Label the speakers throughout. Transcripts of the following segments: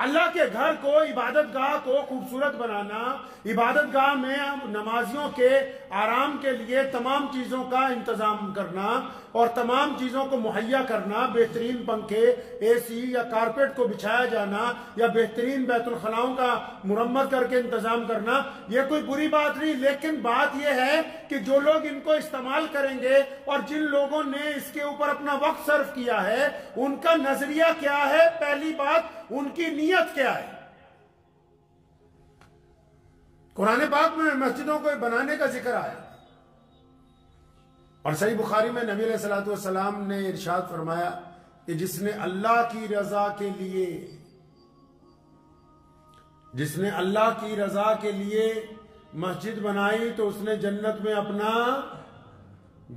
Speaker 1: اللہ کے گھر کو، عبادت گاہ کو خوبصورت بنانا، عبادت گاہ میں نمازیوں کے آرام کے لیے تمام چیزوں کا انتظام کرنا اور تمام چیزوں کو مہیا کرنا، بہترین پنکھے، اے سی یا کارپیٹ کو بچھایا جانا یا بہترین بیت الخلاؤں کا مرمت کر کے انتظام کرنا، یہ کوئی بری بات نہیں، لیکن بات یہ ہے کہ جو لوگ ان کو استعمال کریں گے اور جن لوگوں نے اس کے اوپر اپنا وقت صرف کیا ہے ان کا نظریہ کیا ہے، پہلی بات ان کی نیت کیا ہے۔ قرآن پاک میں مسجدوں کو بنانے کا ذکر آیا اور صحیح بخاری میں نبی علیہ السلام نے ارشاد فرمایا کہ جس نے اللہ کی رضا کے لیے مسجد بنائی تو اس نے جنت میں اپنا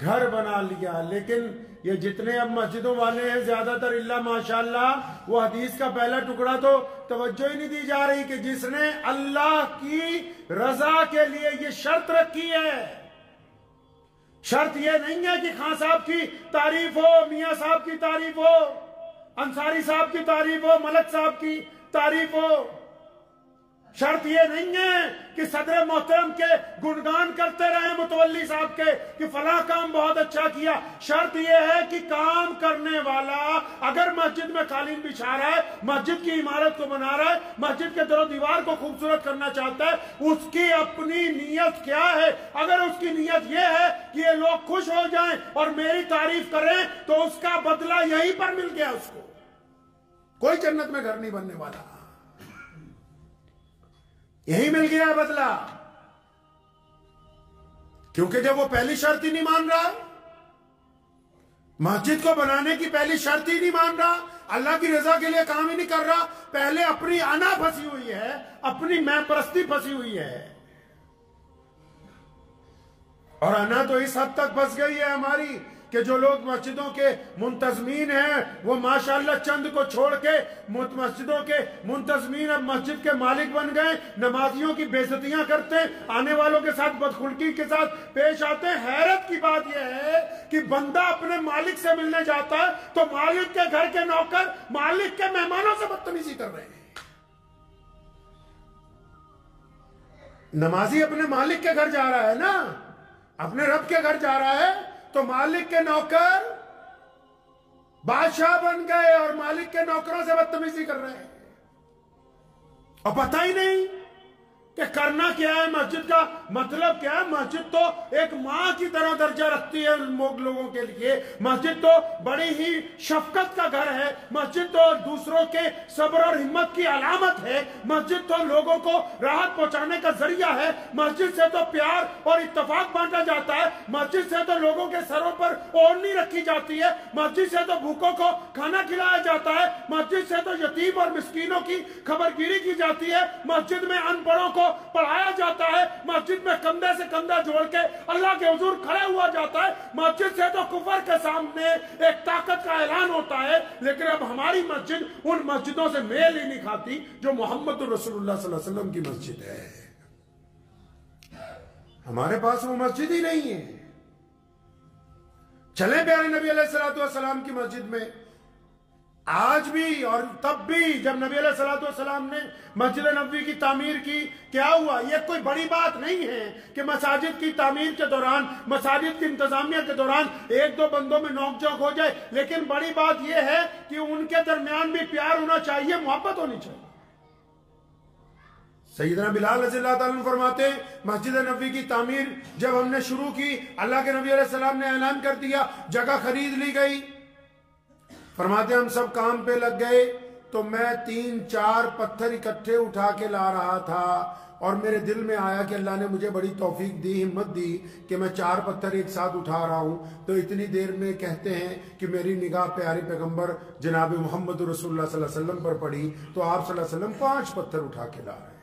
Speaker 1: گھر بنا لیا۔ لیکن یہ جتنے اب مسجدوں والے ہیں زیادہ تر اللہ ماشاءاللہ، وہ حدیث کا پہلا ٹکڑا تو توجہ ہی نہیں دی جا رہی کہ جس نے اللہ کی رضا کے لیے یہ شرط رکھی ہے۔ شرط یہ نہیں ہے کہ خان صاحب کی تعریف ہو، میاں صاحب کی تعریف ہو، انصاری صاحب کی تعریف ہو، ملک صاحب کی تعریف ہو۔ شرط یہ نہیں ہے کہ صدر محترم کے گنگان کرتے رہیں متولی صاحب کے کہ فلاں کام بہت اچھا کیا۔ شرط یہ ہے کہ کام کرنے والا اگر مسجد میں قالین بچھا رہا ہے، مسجد کی عمارت کو بنا رہا ہے، مسجد کے در و دیوار کو خوبصورت کرنا چاہتا ہے، اس کی اپنی نیت کیا ہے۔ اگر اس کی نیت یہ ہے کہ یہ لوگ خوش ہو جائیں اور میری تعریف کریں تو اس کا بدلہ یہیں پر مل گیا، اس کو کوئی جنت میں گھر نہیں بننے والا، یہی مل گیا بدلہ، کیونکہ جب وہ پہلی شرط ہی نہیں مان رہا، مسجد کو بنانے کی پہلی شرط ہی نہیں مان رہا، اللہ کی رضا کے لیے کام ہی نہیں کر رہا، پہلے اپنی انا پھنسی ہوئی ہے، اپنی میں پرستی پھنسی ہوئی ہے، اور انا تو اس حد تک پھنس گئی ہے ہماری کہ جو لوگ مسجدوں کے منتظمین ہیں وہ ماشاءاللہ چند کو چھوڑ کے مسجدوں کے منتظمین اب مسجد کے مالک بن گئے، نمازیوں کی بے عزتیاں کرتے ہیں، آنے والوں کے ساتھ بدخلقی کے ساتھ پیش آتے ہیں۔ حیرت کی بات یہ ہے کہ بندہ اپنے مالک سے ملنے جاتا ہے تو مالک کے گھر کے نوکر مالک کے مہمانوں سے بدتمیزی کر رہے ہیں۔ نمازی اپنے مالک کے گھر جا رہا ہے نا، اپنے رب کے گھر جا رہا ہے، تو مالک کے نوکر بادشاہ بن گئے اور مالک کے نوکروں سے بدتمیزی کر رہے ہیں، اور پتہ ہی نہیں کہ کرنا کیا ہے، مسجد کا مطلب کیا ہے۔ مسجد تو ایک ماں کی طرح درجہ رکھتی ہے لوگوں کے لیے، مسجد تو بڑی ہی شفقت کا گھر ہے، مسجد تو دوسروں کے صبر اور ہمت کی علامت ہے، مسجد تو لوگوں کو راحت پہنچانے کا ذریعہ ہے، مسجد سے تو پیار اور اتفاق بانٹا جاتا ہے، مسجد سے تو لوگوں کے سروں پر اوڑھنی رکھی جاتی ہے، مسجد سے تو بھوکوں کو کھانا کھلایا جاتا ہے، مسجد سے تو یتیم اور مسکینوں کی خبرگیری کی جاتی ہے، مسجد میں ان پڑھوں کو پڑھایا جاتا ہے، مسجد میں کندھے سے کندھا جوڑ کے اللہ کے حضور کھڑے ہوا جاتا ہے، مسجد سے تو کفر کے سامنے ایک طاقت کا اعلان ہوتا ہے۔ لیکن اب ہماری مسجد ان مسجدوں سے میل ہی نہیں کھاتی جو محمد رسول اللہ صلی اللہ علیہ وسلم کی مسجد ہے، ہمارے پاس وہ مسجد ہی نہیں ہے۔ چلیں پیارے نبی علیہ السلام کی مسجد میں، آج بھی اور تب بھی جب نبی علیہ السلام نے مسجد نبوی کی تعمیر کی، کیا ہوا؟ یہ کوئی بڑی بات نہیں ہے کہ مساجد کی تعمیر کے دوران، مساجد کی انتظامیہ کے دوران ایک دو بندوں میں نوک جھوک ہو جائے، لیکن بڑی بات یہ ہے کہ ان کے درمیان بھی پیار ہونا چاہیے، محبت ہونی چاہیے۔ سیدنا بلال رضی اللہ تعالیٰ عنہ فرماتے ہیں مسجد نبوی کی تعمیر جب ہم نے شروع کی، اللہ کے نبی علیہ السلام نے اعلان کر دیا، جگہ خرید لی گئی، فرماتے ہم سب کام پہ لگ گئے تو میں 3-4 پتھر اکٹھے اٹھا کے لا رہا تھا، اور میرے دل میں آیا کہ اللہ نے مجھے بڑی توفیق دی، ہمت دی کہ میں 4 پتھر ایک ساتھ اٹھا رہا ہوں۔ تو اتنی دیر میں کہتے ہیں کہ میری نگاہ پیارے پیغمبر جناب محمد رسول اللہ صلی اللہ علیہ وسلم پر پڑی تو آپ صلی اللہ علیہ وسلم 5 پتھر اٹھا کے لا رہے تھے۔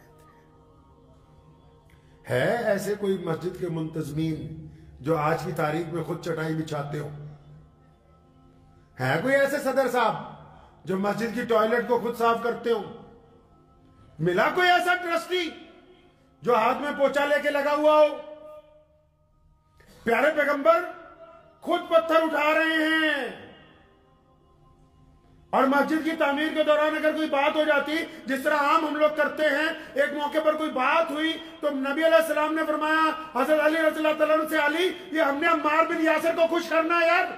Speaker 1: ہے ایسے کوئی مسجد کے منتظمین جو آج کی تاریخ میں خود چٹائی بچھاتے ہو؟ ہے کوئی ایسے صدر صاحب جو مسجد کی ٹوائلٹ کو خود صاف کرتے ہو؟ ملا کوئی ایسا ٹرسٹی جو ہاتھ میں پوچھا لے کے لگا ہوا ہو؟ پیارے پیغمبر خود پتھر اٹھا رہے ہیں، اور مسجد کی تعمیر کے دوران اگر کوئی بات ہو جاتی، جس طرح عام ہم لوگ کرتے ہیں، ایک موقع پر کوئی بات ہوئی تو نبی علیہ السلام نے فرمایا حضرت علی رضی اللہ تعالیٰ عنہ سے، علی یہ ہم نے عمار بن یاسر کو خوش کرنا ہے یار۔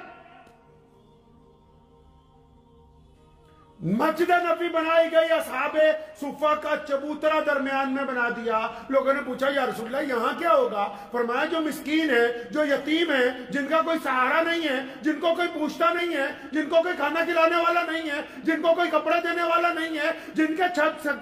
Speaker 1: مسجد نبی بنائی گئی، اصحاب صفہ کا چبوترا درمیان میں بنا دیا۔ لوگوں نے پوچھا یا رسول اللہ یہاں کیا ہوگا؟ فرمایا جو مسکین ہے، جو یتیم ہے، جن کا کوئی سہارا نہیں ہے، جن کو کوئی پوچھتا نہیں ہے، جن کو کوئی کھانا کھلانے والا نہیں ہے، جن کو کوئی کپڑے دینے والا نہیں ہے، جن کے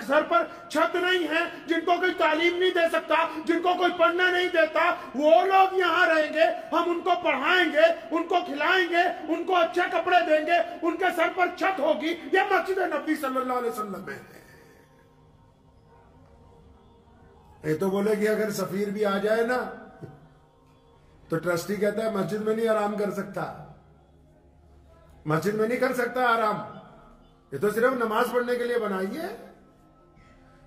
Speaker 1: سر پر چھت نہیں ہے، جن کو کوئی تعلیم نہیں دے سکتا، جن کو کوئی پڑھنا نہیں دیتا، وہ لوگ یہاں رہیں گے، ہم ان کو پڑھائیں گے، ان کو کھلائیں گے، ان کو اچھے کپڑے دیں گے، ان کے سر پر چھت ہوگی۔ یہ مسجد نبی صلی اللہ علیہ وسلم میں ہے۔ یہ تو بولے کہ اگر سفیر بھی آ جائے نا تو ٹرسٹی کہتا ہے مسجد میں نہیں آرام کر سکتا، مسجد میں نہیں کر سکتا آرام، یہ تو صرف نماز پڑھنے کے لیے بنائی ہے۔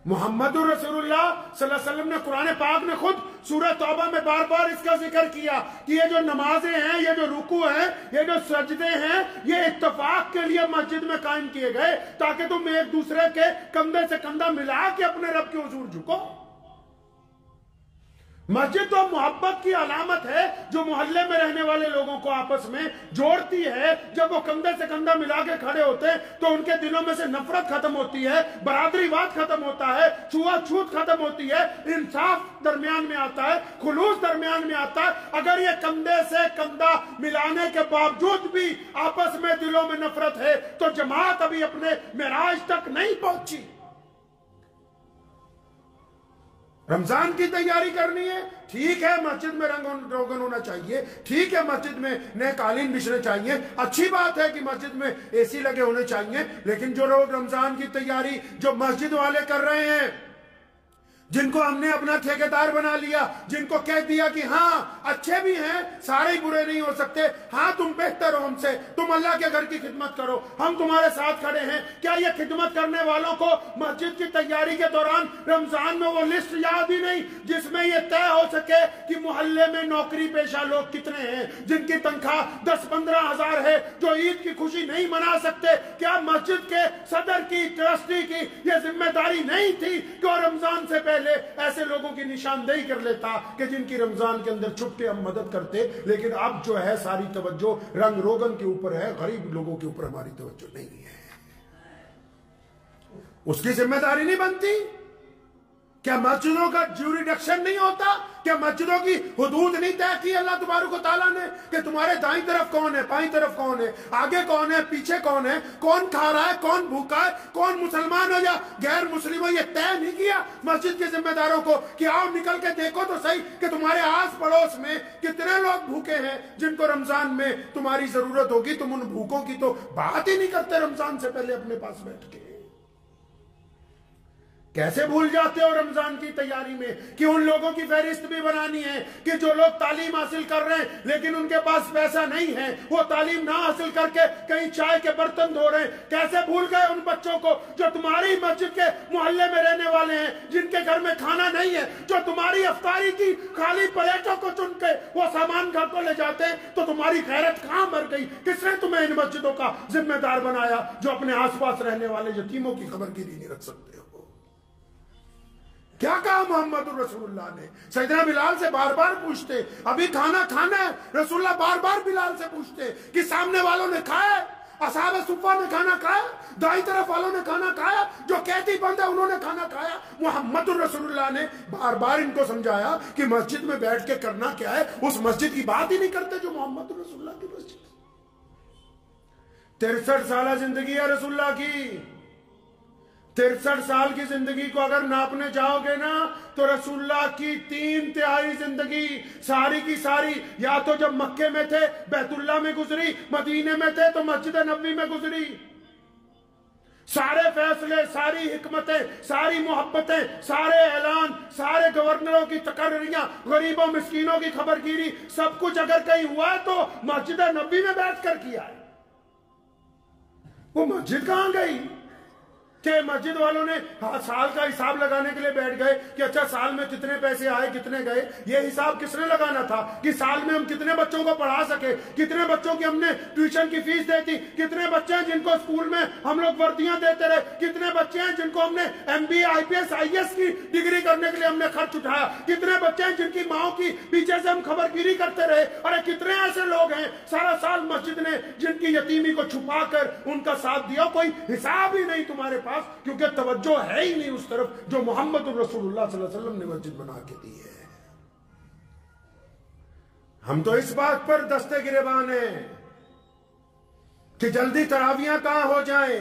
Speaker 1: محمد رسول اللہ صلی اللہ علیہ وسلم نے قرآن پاک میں خود سورہ توبہ میں بار بار اس کا ذکر کیا کہ یہ جو نمازیں ہیں، یہ جو رکوع ہیں، یہ جو سجدے ہیں، یہ اتفاق کے لیے مسجد میں قائم کیے گئے تاکہ تم ایک دوسرے کے کندھے سے کندھا ملا کے اپنے رب کے حضور جھکو۔ مسجد تو محبت کی علامت ہے جو محلے میں رہنے والے لوگوں کو آپس میں جوڑتی ہے۔ جب وہ کندھے سے کندھا ملا کے کھڑے ہوتے ہیں تو ان کے دلوں میں سے نفرت ختم ہوتی ہے، برادری واد ختم ہوتا ہے، چھوا چھوت ختم ہوتی ہے، انصاف درمیان میں آتا ہے، خلوص درمیان میں آتا ہے۔ اگر یہ کندھے سے کندھا ملانے کے باوجود بھی آپس میں دلوں میں نفرت ہے تو جماعت ابھی اپنے معراج تک نہیں پہنچی۔ رمضان کی تیاری کرنی ہے، ٹھیک ہے مسجد میں رنگ روگن ہونا چاہیے، ٹھیک ہے مسجد میں نئے قالین بچھنے چاہیے، اچھی بات ہے کہ مسجد میں اے سی لگے ہونے چاہیے، لیکن جو لوگ رمضان کی تیاری جو مسجد والے کر رہے ہیں، جن کو ہم نے اپنا ٹھیکیدار بنا لیا، جن کو کہہ دیا کہ ہاں اچھے بھی ہیں، سارے ہی برے نہیں ہو سکتے، ہاں تم بہتر ہو ہم سے، تم اللہ کے گھر کی خدمت کرو، ہم تمہارے ساتھ کھڑے ہیں، کیا یہ خدمت کرنے والوں کو مسجد کی تیاری کے دوران رمضان میں وہ لسٹ یاد ہی نہیں جس میں یہ طے ہو سکے کہ محلے میں نوکری پیشہ لوگ کتنے ہیں جن کی تنخواہ 10-15 ہزار ہے، جو عید کی خوشی نہیں منا سکتے؟ کیا مسجد کے صدر کی، ٹرسٹی کی یہ ذمہ داری نہیں تھی کہ وہ رمضان سے پہلے ایسے لوگوں کی نشاندہی کر لیتا کہ جن کی رمضان کے اندر چھپتے ہم مدد کرتے؟ لیکن اب جو ہے ساری توجہ رنگ روگن کے اوپر ہے، غریب لوگوں کے اوپر ہماری توجہ نہیں ہے۔ اس کی ذمہ داری نہیں بنتی؟ کیا مسجدوں کا جوریڈکشن نہیں ہوتا؟ کیا مسجدوں کی حدود نہیں طے کی اللہ تبارک و تعالیٰ نے کہ تمہارے دائیں طرف کون ہے، بائیں طرف کون ہے، آگے کون ہے، پیچھے کون ہے، کون کھا رہا ہے، کون بھوکا ہے، کون مسلمان ہو یا غیر مسلم ہو؟ یہ طے نہیں کیا مسجد کے ذمہ داروں کو کہ آؤ نکل کے دیکھو تو صحیح کہ تمہارے آس پڑوس میں کتنے لوگ بھوکے ہیں جن کو رمضان میں تمہاری ضرورت ہوگی؟ تم ان بھوکوں کی تو بات ہی نہیں کرتے رمضان سے پہلے اپنے پاس بیٹھ کے۔ کیسے بھول جاتے ہو رمضان کی تیاری میں کہ ان لوگوں کی فہرست بھی بنانی ہے کہ جو لوگ تعلیم حاصل کر رہے ہیں لیکن ان کے پاس پیسہ نہیں ہے، وہ تعلیم نہ حاصل کر کے کہیں چائے کے برتن دھو رہے ہیں۔ کیسے بھول گئے ان بچوں کو جو تمہاری مسجد کے محلے میں رہنے والے ہیں، جن کے گھر میں کھانا نہیں ہے، جو تمہاری افطاری کی خالی پلیٹوں کو چن کے وہ سامان گھر کو لے جاتے ہیں؟ تو تمہاری غیرت کہاں مر گئی؟ کس نے تمہیں ان مسجدوں کا ذمہ دار بنایا جو اپنے آس پاس رہنے والے یتیموں کی خبر گیری نہیں رکھ سکتے ہو؟ کیا کہا محمد رسول اللہ نے؟ سیدنا بلال سے بار بار پوچھتے ابھی کھانا کھانا ہے؟ رسول اللہ بار بار بلال سے پوچھتے کہ سامنے والوں نے کھایا؟ اصحاب صفہ نے کھانا کھایا؟ دائیں طرف والوں نے کھانا کھایا؟ جو قیدی بند ہے انہوں نے کھانا کھایا؟ محمد رسول اللہ نے بار بار ان کو سمجھایا کہ مسجد میں بیٹھ کے کرنا کیا ہے، اس مسجد کی بات ہی نہیں کرتے جو محمد رسول اللہ کی مسجد۔ 63 سالہ زندگی ہے رسول اللہ کی، 63 سال کی زندگی کو اگر ناپنے جاؤ گے نا تو رسول اللہ کی 3/3 زندگی ساری کی ساری یا تو جب مکے میں تھے بیت اللہ میں گزری، مدینے میں تھے تو مسجد نبوی میں گزری۔ سارے فیصلے، ساری حکمتیں، ساری محبتیں، سارے اعلان، سارے گورنروں کی تقرریاں، غریبوں مسکینوں کی خبر گیری، سب کچھ اگر کہیں ہوا ہے تو مسجد نبوی میں بیٹھ کر کیا ہے۔ وہ مسجد کہاں گئی؟ کہ مسجد والوں نے سال کا حساب لگانے کے لیے بیٹھ گئے کہ اچھا سال میں کتنے پیسے آئے کتنے گئے. یہ حساب کس نے لگانا تھا کہ سال میں ہم کتنے بچوں کو پڑھا سکے, کتنے بچوں کی ہم نے ٹیوشن کی فیس دی تھی, کتنے بچے ہیں جن کو اسکول میں ہم لوگ وردیاں دیتے رہے, کتنے بچے ہیں جن کو ہم نے MBA IPS IAS کی ڈگری کرنے کے لیے ہم نے خرچ اٹھایا, کتنے بچے ہیں جن کی ماؤں کی پیچھے سے ہم خبر گیری کرتے رہے. اور کتنے ایسے لوگ ہیں سارا سال مسجد نے جن کی یتیمی کو چھپا کر ان کا ساتھ دیا, کوئی حساب ہی نہیں تمہارے پاس, کیونکہ توجہ ہے ہی نہیں اس طرف جو محمد رسول اللہ صلی اللہ علیہ وسلم نے مسجد بنا کے دی ہے. ہم تو اس بات پر دستے گریبان ہیں کہ جلدی تراویحاں کہاں ہو جائیں,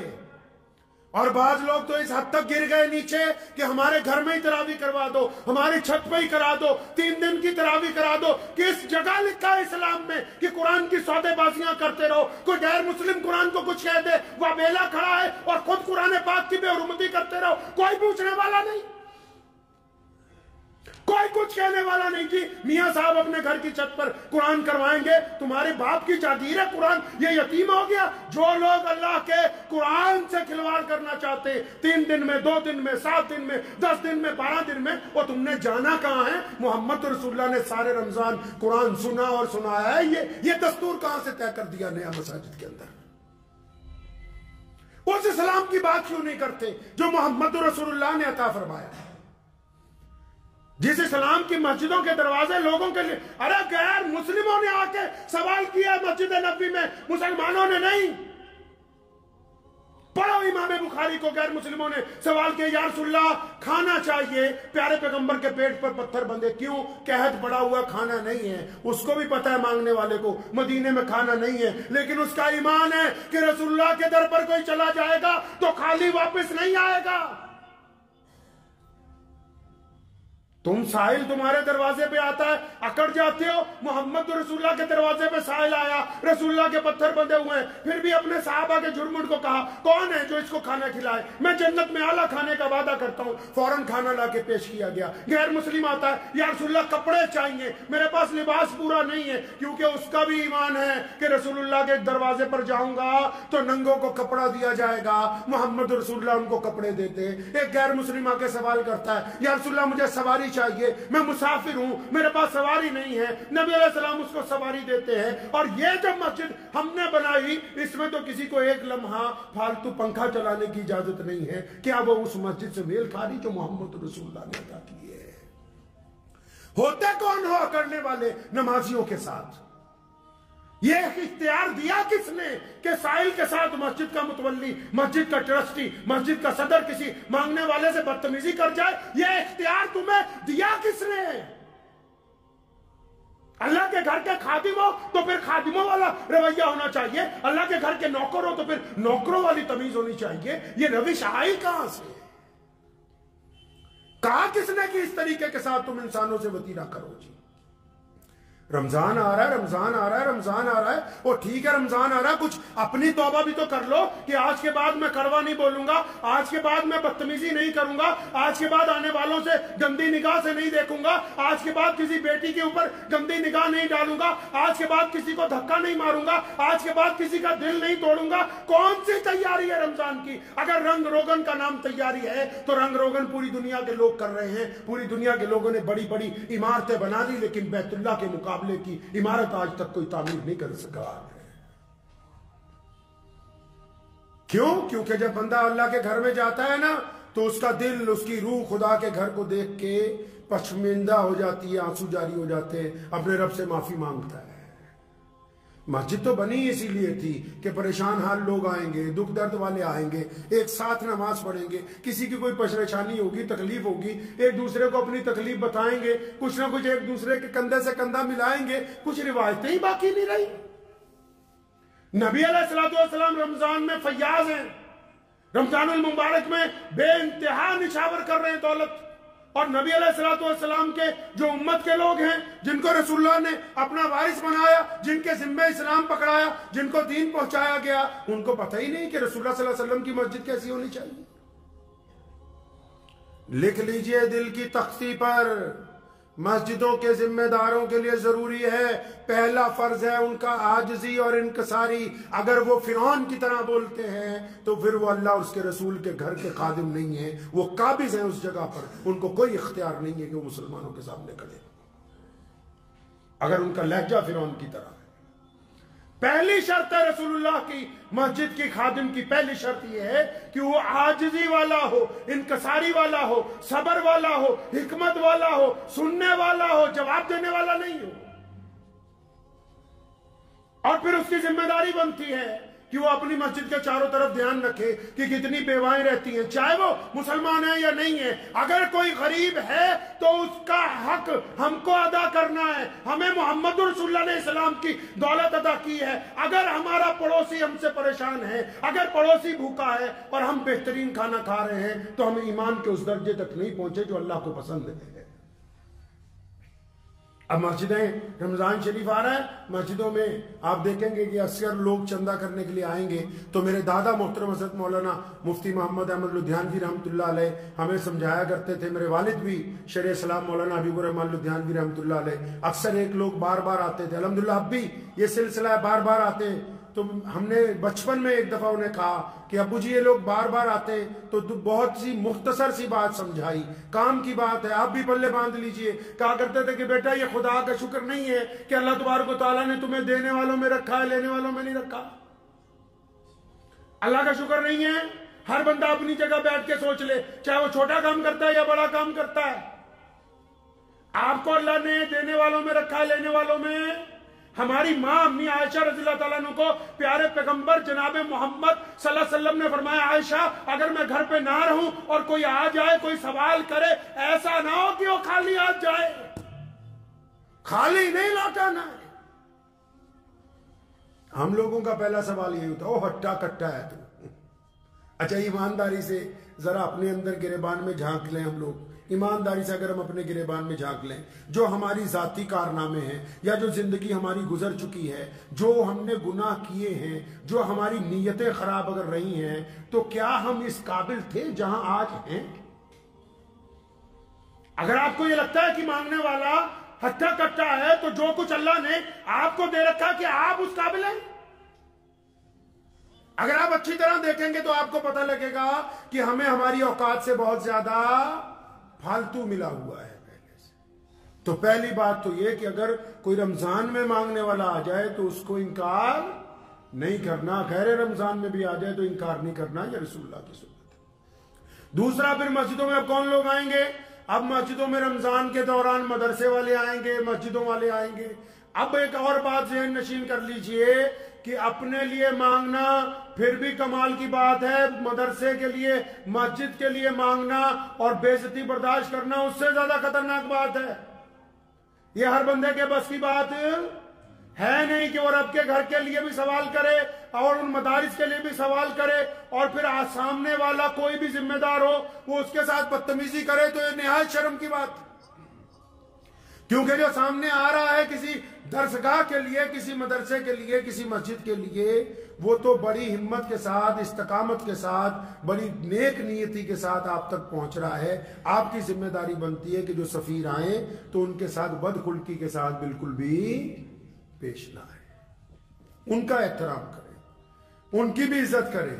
Speaker 1: اور بعض لوگ تو اس حد تک گر گئے نیچے کہ ہمارے گھر میں ہی تراویح کروا دو, ہماری چھت پہ ہی کرا دو, 3 دن کی تراویح کرا دو. کس جگہ لکھا ہے اسلام میں کہ قرآن کی سودے بازیاں کرتے رہو؟ کوئی غیر مسلم قرآن کو کچھ کہہ دے وہ بیلا کھڑا ہے اور خود قرآن پاک کی بے حرمتی کرتے رہو, کوئی پوچھنے والا نہیں, کوئی کچھ کہنے والا نہیں کہ میاں صاحب اپنے گھر کی چھت پر قرآن کروائیں گے, تمہارے باپ کی جاگیر ہے قرآن, یہ یتیم ہو گیا. جو لوگ اللہ کے قرآن سے کھلواڑ کرنا چاہتے 3 دن میں 2 دن میں 7 دن میں 10 دن میں 12 دن میں, وہ تم نے جانا کہاں ہے؟ محمد رسول اللہ نے سارے رمضان قرآن سنا اور سنایا ہے. یہ دستور کہاں سے طے کر دیا نیا مساجد کے اندر؟ اس اسلام کی بات کیوں نہیں کرتے جو محمد رسول اللہ نے عطا فرمایا ہے؟ جس اسلام کی مسجدوں کے دروازے لوگوں کے لیے, ارے غیر مسلموں نے آ کے سوال کیا مسجد نبوی میں, مسلمانوں نے نہیں. پڑھو امام بخاری کو, غیر مسلموں نے سوال کیا یا رسول اللہ کھانا چاہیے, پیارے پیغمبر کے پیٹ پر پتھر بندھے, کیوں؟ قحط پڑا ہوا کھانا نہیں ہے. اس کو بھی پتا ہے مانگنے والے کو مدینے میں کھانا نہیں ہے, لیکن اس کا ایمان ہے کہ رسول اللہ کے در پر کوئی چلا جائے گا تو خالی واپس نہیں آئے گا. تم سائل تمہارے دروازے پہ آتا ہے اکڑ جاتے ہو. محمد رسول اللہ کے دروازے پہ سائل آیا, رسول اللہ کے پتھر بندھے ہوئے ہیں, پھر بھی اپنے صحابہ کے جھرمٹ کو کہا کون ہے جو اس کو کھانا کھلائے, میں جنت میں اعلیٰ کھانے کا وعدہ کرتا ہوں. فوراً کھانا لا کے پیش کیا گیا. غیر مسلم آتا ہے یا رسول اللہ کپڑے چاہیے, میرے پاس لباس پورا نہیں ہے, کیونکہ اس کا بھی ایمان ہے کہ رسول اللہ کے دروازے پر جاؤں گا تو ننگوں کو کپڑا دیا جائے گا. محمد رسول اللہ ان کو کپڑے دیتے. ایک غیر مسلم آ کے سوال کرتا ہے یا رسول اللہ مجھے سواری چاہیے, میں مسافر ہوں, میرے پاس سواری نہیں ہے. نبی علیہ السلام اس کو سواری دیتے ہیں. اور یہ جو مسجد ہم نے بنائی اس میں تو کسی کو ایک لمحہ فالتو پنکھا چلانے کی اجازت نہیں ہے. کیا وہ اس مسجد سے میل کھا رہی جو محمد رسول اللہ نے عطا کی ہے؟ ہوتے کون ہوا کرنے والے نمازیوں کے ساتھ؟ یہ اختیار دیا کس نے کہ سائل کے ساتھ مسجد کا متولی, مسجد کا ٹرسٹی, مسجد کا صدر کسی مانگنے والے سے بدتمیزی کر جائے؟ یہ اختیار تمہیں دیا کس نے؟ اللہ کے گھر کے خادم ہو تو پھر خادموں والا رویہ ہونا چاہیے, اللہ کے گھر کے نوکر ہو تو پھر نوکروں والی تمیز ہونی چاہیے. یہ روش آئی کہاں سے؟ کہا کس نے کہ اس طریقے کے ساتھ تم انسانوں سے وطیرہ کرو؟ جی رمضان آ رہا ہے, رمضان آ رہا ہے, رمضان آ رہا ہے, وہ ٹھیک ہے رمضان آ رہا ہے, کچھ اپنی توبہ بھی تو کر لو کہ آج کے بعد میں کڑوا نہیں بولوں گا, آج کے بعد میں بدتمیزی نہیں کروں گا, آج کے بعد آنے والوں سے گندی نگاہ سے نہیں دیکھوں گا, آج کے بعد کسی بیٹی کے اوپر گندی نگاہ نہیں ڈالوں گا, آج کے بعد کسی کو دھکا نہیں ماروں گا, آج کے بعد کسی کا دل نہیں توڑوں گا. کون سی تیاری ہے رمضان کی؟ اگر رنگ روگن کا نام تیاری ہے تو رنگ روگن پوری دنیا کے لوگ کر رہے ہیں. پوری دنیا کے لوگوں نے بڑی بڑی عمارتیں بنا لی, لیکن بیت اللہ کے مقابلے کی عمارت آج تک کوئی تعمیر نہیں کر سکا. کیوں؟ کیونکہ جب بندہ اللہ کے گھر میں جاتا ہے نا تو اس کا دل, اس کی روح خدا کے گھر کو دیکھ کے پشمندہ ہو جاتی ہے, آنسو جاری ہو جاتے ہیں, اپنے رب سے معافی مانگتا ہے. مسجد تو بنی اسی لیے تھی کہ پریشان حال لوگ آئیں گے, دکھ درد والے آئیں گے, ایک ساتھ نماز پڑھیں گے, کسی کی کوئی پریشانی ہوگی, تکلیف ہوگی, ایک دوسرے کو اپنی تکلیف بتائیں گے, کچھ نہ کچھ ایک دوسرے کے کندھے سے کندھا ملائیں گے. کچھ روایتیں ہی باقی نہیں رہی. نبی علیہ السلام رمضان میں فیاض ہیں, رمضان المبارک میں بے انتہا نشاور کر رہے ہیں دولت. اور نبی علیہ السلام کے جو امت کے لوگ ہیں جن کو رسول اللہ نے اپنا وارث بنایا, جن کے ذمہ اسلام پکڑایا, جن کو دین پہنچایا گیا, ان کو پتہ ہی نہیں کہ رسول اللہ صلی اللہ علیہ وسلم کی مسجد کیسی ہونی چاہیے. لکھ لیجئے دل کی تختی پر, مسجدوں کے ذمہ داروں کے لیے ضروری ہے، پہلا فرض ہے ان کا عاجزی اور انکساری۔ اگر وہ فرعون کی طرح بولتے ہیں تو پھر وہ اللہ اور اس کے رسول کے گھر کے خادم نہیں ہیں، وہ قابض ہیں اس جگہ پر، ان کو کوئی اختیار نہیں ہے کہ وہ مسلمانوں کے سامنے کھڑے ہوں اگر ان کا لہجہ فرعون کی طرح ہے۔ پہلی شرط ہے رسول اللہ کی مسجد کی خادم کی، پہلی شرط یہ ہے کہ وہ عاجزی والا ہو، انکساری والا ہو، صبر والا ہو، حکمت والا ہو، سننے والا ہو، جواب دینے والا نہیں ہو۔ اور پھر اس کی ذمہ داری بنتی ہے کہ وہ اپنی مسجد کے چاروں طرف دھیان رکھے کہ کتنی بیوائیں رہتی ہیں، چاہے وہ مسلمان ہیں یا نہیں ہیں۔ اگر کوئی غریب ہے تو اس کا حق ہم کو ادا کرنا ہے، ہمیں محمد رسول اللہ علیہ السلام کی دولت ادا کی ہے۔ اگر ہمارا پڑوسی ہم سے پریشان ہے، اگر پڑوسی بھوکا ہے اور ہم بہترین کھانا کھا رہے ہیں تو ہم ایمان کے اس درجے تک نہیں پہنچے جو اللہ کو پسند ہے۔ اب مسجدیں رمضان شریف آ رہا ہے، مسجدوں میں آپ دیکھیں گے کہ اکثر لوگ چندہ کرنے کے لیے آئیں گے تو میرے دادا محترم حضرت مولانا مفتی محمد احمد لدھیانوی رحمۃ اللہ علیہ ہمیں سمجھایا کرتے تھے، میرے والد بھی شرع اسلام مولانا حبیب الرحمن لدھیانوی رحمۃ اللہ علیہ، اکثر ایک لوگ بار بار آتے تھے، الحمدللہ اب بھی یہ سلسلہ ہے، بار بار آتے۔ تو ہم نے بچپن میں ایک دفعہ انہیں کہا کہ ابو جی یہ لوگ بار بار آتے تو بہت سی مختصر سی بات سمجھائی، کام کی بات ہے، آپ بھی پلے باندھ لیجئے۔ کہا کرتے تھے کہ بیٹا یہ خدا کا شکر نہیں ہے کہ اللہ تبارک و تعالیٰ نے تمہیں دینے والوں میں رکھا ہے، لینے والوں میں نہیں رکھا۔ اللہ کا شکر نہیں ہے، ہر بندہ اپنی جگہ بیٹھ کے سوچ لے، چاہے وہ چھوٹا کام کرتا ہے یا بڑا کام کرتا ہے، آپ کو اللہ نے دینے والوں میں رکھا ہے، لینے والوں میں۔ ہماری ماں امی عائشہ رضی اللہ تعالیٰ عنہ کو پیارے پیغمبر جناب محمد صلی اللہ علیہ وسلم نے فرمایا، عائشہ اگر میں گھر پہ نہ رہوں اور کوئی آ جائے، کوئی سوال کرے، ایسا نہ ہو کہ وہ خالی آ جائے، خالی نہیں لوٹانا ہے۔ ہم لوگوں کا پہلا سوال یہ ہوتا ہے، او ہٹا کٹا ہے تو۔ اچھا ایمانداری سے ذرا اپنے اندر گریبان میں جھانک لیں، ہم لوگ ایمانداری سے اگر ہم اپنے گریبان میں جھانک لیں، جو ہماری ذاتی کارنامے ہیں یا جو زندگی ہماری گزر چکی ہے، جو ہم نے گناہ کیے ہیں، جو ہماری نیتیں خراب اگر رہی ہیں، تو کیا ہم اس قابل تھے جہاں آج ہیں؟ اگر آپ کو یہ لگتا ہے کہ مانگنے والا ہٹا کٹا ہے تو جو کچھ اللہ نے آپ کو دے رکھا کہ آپ اس قابل ہیں؟ اگر آپ اچھی طرح دیکھیں گے تو آپ کو پتہ لگے گا کہ ہمیں ہماری اوقات سے بہت زیادہ فالتو ملا ہوا ہے پہلے سے۔ تو پہلی بات تو یہ کہ اگر کوئی رمضان میں مانگنے والا آ جائے تو اس کو انکار نہیں کرنا، غیر رمضان میں بھی آ جائے تو انکار نہیں کرنا، یہ رسول اللہ کی سنت ہے۔ دوسرا، پھر مسجدوں میں اب کون لوگ آئیں گے؟ اب مسجدوں میں رمضان کے دوران مدرسے والے آئیں گے، مسجدوں والے آئیں گے۔ اب ایک اور بات ذہن نشین کر لیجئے کہ اپنے لیے مانگنا پھر بھی کمال کی بات ہے، مدرسے کے لیے، مسجد کے لیے مانگنا اور بے عزتی برداشت کرنا اس سے زیادہ خطرناک بات ہے۔ یہ ہر بندے کے بس کی بات ہے نہیں کہ وہ رب کے گھر کے لیے بھی سوال کرے اور ان مدارس کے لیے بھی سوال کرے، اور پھر سامنے والا کوئی بھی ذمہ دار ہو وہ اس کے ساتھ بدتمیزی کرے، تو یہ نہایت شرم کی بات ہے۔ کیونکہ جو سامنے آ رہا ہے کسی درسگاہ کے لیے، کسی مدرسے کے لیے، کسی مسجد کے لیے، وہ تو بڑی ہمت کے ساتھ، استقامت کے ساتھ، بڑی نیک نیتی کے ساتھ آپ تک پہنچ رہا ہے۔ آپ کی ذمہ داری بنتی ہے کہ جو سفیر آئیں تو ان کے ساتھ بدخلقی کے ساتھ بالکل بھی پیش نہ آئے، ان کا احترام کریں، ان کی بھی عزت کریں۔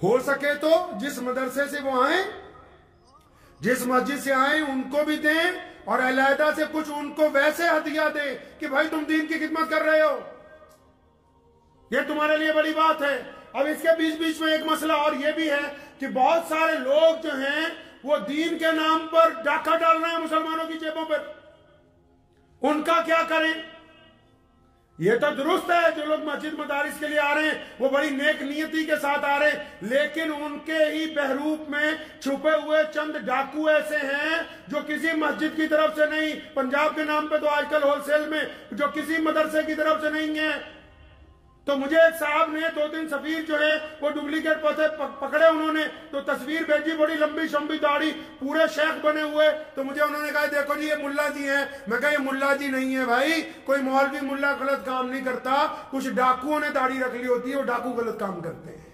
Speaker 1: ہو سکے تو جس مدرسے سے وہ آئیں، جس مسجد سے آئیں، ان کو بھی دیں، اور علیحدہ سے کچھ ان کو ویسے ہدیہ دیں کہ بھائی تم دین کی خدمت کر رہے ہو، یہ تمہارے لیے بڑی بات ہے۔ اب اس کے بیچ بیچ میں ایک مسئلہ اور یہ بھی ہے کہ بہت سارے لوگ جو ہیں وہ دین کے نام پر ڈاکہ ڈال رہے ہیں مسلمانوں کی جیبوں پر، ان کا کیا کریں؟ یہ تو درست ہے جو لوگ مسجد مدارس کے لیے آ رہے ہیں وہ بڑی نیک نیتی کے ساتھ آ رہے ہیں، لیکن ان کے ہی بہروپ میں چھپے ہوئے چند ڈاکو ایسے ہیں جو کسی مسجد کی طرف سے نہیں، پنجاب کے نام پہ تو آج کل ہول سیل میں، جو کسی مدرسے کی طرف سے نہیں ہیں۔ تو مجھے ایک صاحب نے 2-3 سفیر جو ہے وہ ڈپلیکیٹ پکڑے، انہوں نے تو تصویر بھیجی، بڑی لمبی شمبی داڑھی، پورے شیخ بنے ہوئے، تو مجھے انہوں نے کہا دیکھو جی یہ ملا جی ہیں۔ میں کہا یہ ملا جی نہیں ہے بھائی، کوئی مولوی ملا غلط کام نہیں کرتا، کچھ ڈاکوؤں نے داڑھی رکھ لی ہوتی ہے، وہ ڈاکو غلط کام کرتے ہیں۔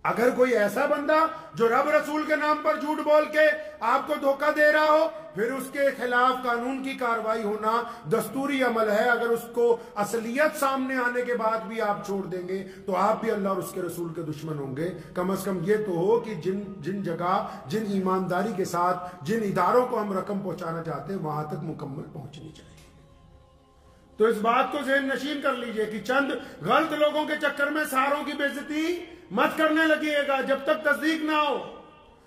Speaker 1: اگر کوئی ایسا بندہ جو رب رسول کے نام پر جھوٹ بول کے آپ کو دھوکہ دے رہا ہو، پھر اس کے خلاف قانون کی کارروائی ہونا دستوری عمل ہے. اگر اس کو اصلیت سامنے آنے کے بعد بھی آپ چھوڑ دیں گے تو آپ بھی اللہ اور اس کے رسول کے دشمن ہوں گے. کم از کم یہ تو ہو کہ جن جگہ جن ایمانداری کے ساتھ جن اداروں کو ہم رقم پہنچانا چاہتے ہیں وہاں تک مکمل پہنچنی چاہیے. تو اس بات کو ذہن نشین کر لیجئے کہ چند غلط لوگوں کے چکر میں ساروں کی بے عزتی مت کرنے لگیے گا جب تک تصدیق نہ ہو.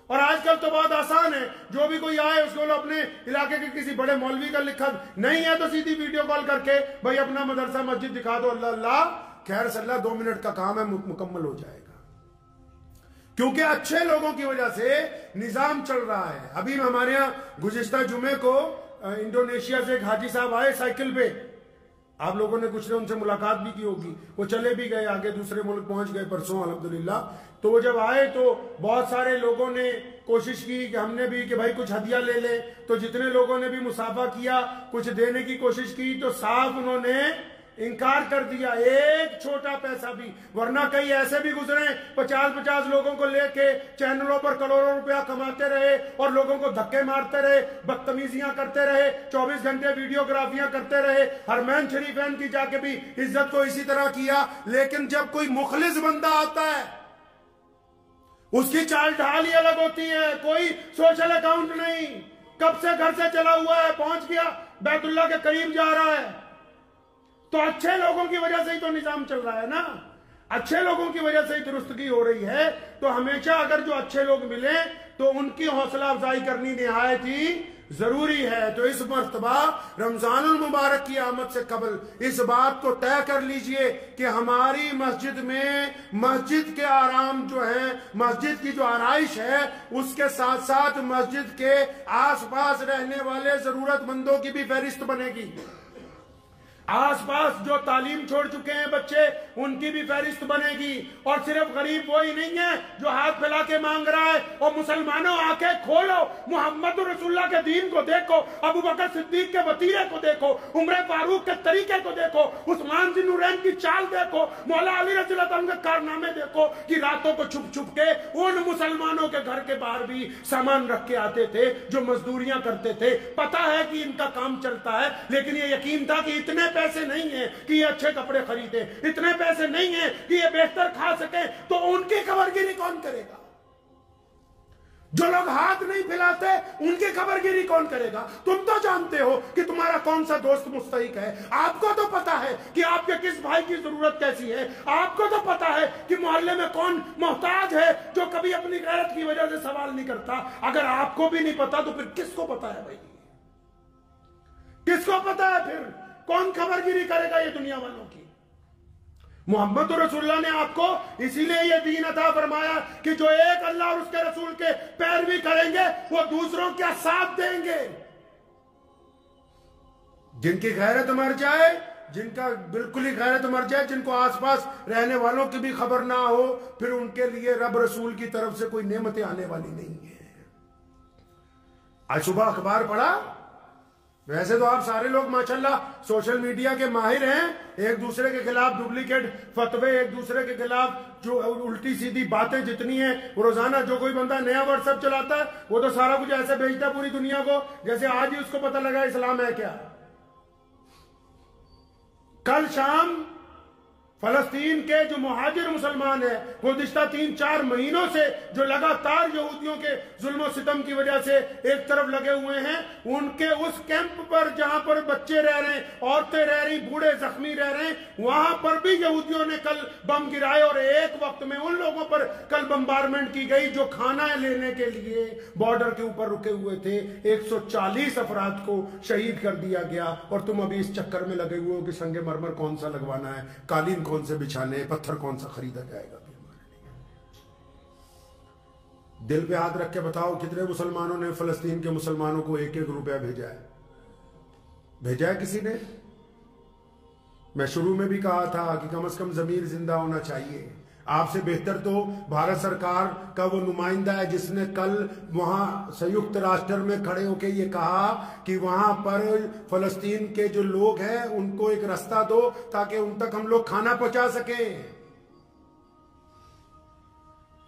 Speaker 1: اور آج کل تو بہت آسان ہے، جو بھی کوئی آئے اس کو اپنے علاقے کے کسی بڑے مولوی کا لکھا نہیں ہے تو سیدھی ویڈیو کال کر کے بھائی اپنا مدرسہ مسجد دکھا دو، اللہ اللہ خیر صلی اللہ 2 منٹ کا کام ہے، مکمل ہو جائے گا. کیونکہ اچھے لوگوں کی وجہ سے نظام چل رہا ہے. ابھی ہمارے یہاں گزشتہ جمعے کو انڈونیشیا سے ایک حاجی صاحب آئے سائیکل پہ. آپ لوگوں نے کچھ نے ان سے ملاقات بھی کی ہوگی، وہ چلے بھی گئے آگے دوسرے ملک پہنچ گئے پرسوں الحمدللہ. تو وہ جب آئے تو بہت سارے لوگوں نے کوشش کی کہ ہم نے بھی کہ بھائی کچھ ہدیہ لے لیں. تو جتنے لوگوں نے بھی مسافہ کیا، کچھ دینے کی کوشش کی، تو صاف انہوں نے انکار کر دیا ایک چھوٹا پیسہ بھی. ورنہ کئی ایسے بھی گزرے 50 لوگوں کو لے کے چینلوں پر کروڑوں روپیہ کماتے رہے اور لوگوں کو دھکے مارتے رہے، بدتمیزیاں کرتے رہے، 24 گھنٹے ویڈیوگرافیاں کرتے رہے، حرمین شریفین کی جا کے بھی عزت کو اسی طرح کیا. لیکن جب کوئی مخلص بندہ آتا ہے اس کی چال ڈھال ہی الگ ہوتی ہے. کوئی سوشل اکاؤنٹ نہیں، کب سے گھر سے چلا ہوا ہے، پہنچ گیا بیت اللہ کے قریب جا رہا ہے. تو اچھے لوگوں کی وجہ سے ہی تو نظام چل رہا ہے نا، اچھے لوگوں کی وجہ سے ہی درستگی ہو رہی ہے. تو ہمیشہ اگر جو اچھے لوگ ملیں تو ان کی حوصلہ افزائی کرنی نہایت ہی ضروری ہے. تو اس مرتبہ رمضان المبارک کی آمد سے قبل اس بات کو طے کر لیجئے کہ ہماری مسجد میں مسجد کے آرام جو ہیں، مسجد کی جو آرائش ہے، اس کے ساتھ ساتھ مسجد کے آس پاس رہنے والے ضرورت مندوں کی بھی فہرست بنے گی. آس پاس جو تعلیم چھوڑ چکے ہیں بچے ان کی بھی فہرست بنے گی. اور صرف غریب وہی نہیں ہے جو ہاتھ پھیلا کے مانگ رہا ہے. اور مسلمانوں آنکھیں کھولو، محمد رسول اللہ کے دین کو دیکھو، ابو بکر صدیق کے وطیرے کو دیکھو، عمر فاروق کے طریقے کو دیکھو، عثمان ذی النورین کی چال دیکھو، مولا علی رضی اللہ عنہ کے کارنامے دیکھو کہ راتوں کو چھپ چھپ کے ان مسلمانوں کے گھر کے باہر بھی سامان رکھ کے آتے تھے جو مزدوریاں کرتے تھے. پتا ہے کہ ان کا کام چلتا ہے، لیکن یہ یقین تھا کہ اتنے پیسے نہیں ہیں کہ یہ اچھے کپڑے خریدیں، اتنے پیسے نہیں ہیں کہ یہ بہتر کھا سکیں. تو ان کی خبر گیری کون کرے گا؟ جو لوگ ہاتھ نہیں پھیلاتے ان کی خبر گیری کون کرے گا؟ تم تو جانتے ہو کہ تمہارا کون سا دوست مستحق ہے. آپ کو تو پتا ہے کہ آپ کے کس بھائی کی ضرورت کیسی ہے. آپ کو تو پتا ہے کہ محلے میں کون محتاج ہے جو کبھی اپنی غیرت کی وجہ سے سوال نہیں کرتا. اگر آپ کو بھی نہیں پتا تو پھر کس کو پتا ہے بھائی؟ کس کو پتا ہے پھر؟ کون خبر گیری کرے گا یہ دنیا والوں کی؟ محمد رسول اللہ نے آپ کو اسی لیے یہ دین عطا فرمایا کہ جو ایک اللہ اور اس کے رسول کے پیروی کریں گے وہ دوسروں کا ساتھ دیں گے. جن کی غیرت مر جائے، جن کا بالکل ہی غیرت مر جائے، جن کو آس پاس رہنے والوں کی بھی خبر نہ ہو، پھر ان کے لیے رب رسول کی طرف سے کوئی نعمتیں آنے والی نہیں ہیں. آج صبح اخبار پڑھا، ویسے تو آپ سارے لوگ ماشاءاللہ سوشل میڈیا کے ماہر ہیں، ایک دوسرے کے خلاف ڈپلیکیٹ فتوے، ایک دوسرے کے خلاف جو الٹی سیدھی باتیں جتنی ہیں روزانہ. جو کوئی بندہ نیا واٹس ایپ چلاتا ہے وہ تو سارا کچھ ایسے بھیجتا ہے پوری دنیا کو جیسے آج ہی اس کو پتہ لگا اسلام ہے کیا. کل شام فلسطین کے جو مہاجر مسلمان ہیں گزشتہ 3-4 مہینوں سے جو لگاتار یہودیوں کے ظلم و ستم کی وجہ سے ایک طرف لگے ہوئے ہیں، ان کے اس کیمپ پر جہاں پر بچے رہ رہے ہیں، عورتیں رہ رہی، بوڑھے زخمی رہ رہے ہیں، وہاں پر بھی یہودیوں نے کل بم گرائے. اور ایک وقت میں ان لوگوں پر کل بمبارمنٹ کی گئی جو کھانا لینے کے لیے بارڈر کے اوپر رکے ہوئے تھے. 140 افراد کو شہید کر دیا گیا. اور تم ابھی اس چکر میں لگے ہوئے ہو کہ سنگ مرمر کون سا لگوانا ہے، قالین کون سے بچھانے، پتھر کون سا خریدا جائے گا. دل پہ ہاتھ رکھ کے بتاؤ کتنے مسلمانوں نے فلسطین کے مسلمانوں کو 1-1 روپیہ بھیجا ہے؟ بھیجا ہے کسی نے؟ میں شروع میں بھی کہا تھا کہ کم از کم ضمیر زندہ ہونا چاہیے. آپ سے بہتر تو بھارت سرکار کا وہ نمائندہ ہے جس نے کل وہاں سیوکت راشٹر میں کھڑے ہو کے یہ کہا کہ وہاں پر فلسطین کے جو لوگ ہیں ان کو ایک راستہ دو تاکہ ان تک ہم لوگ کھانا پہنچا سکیں.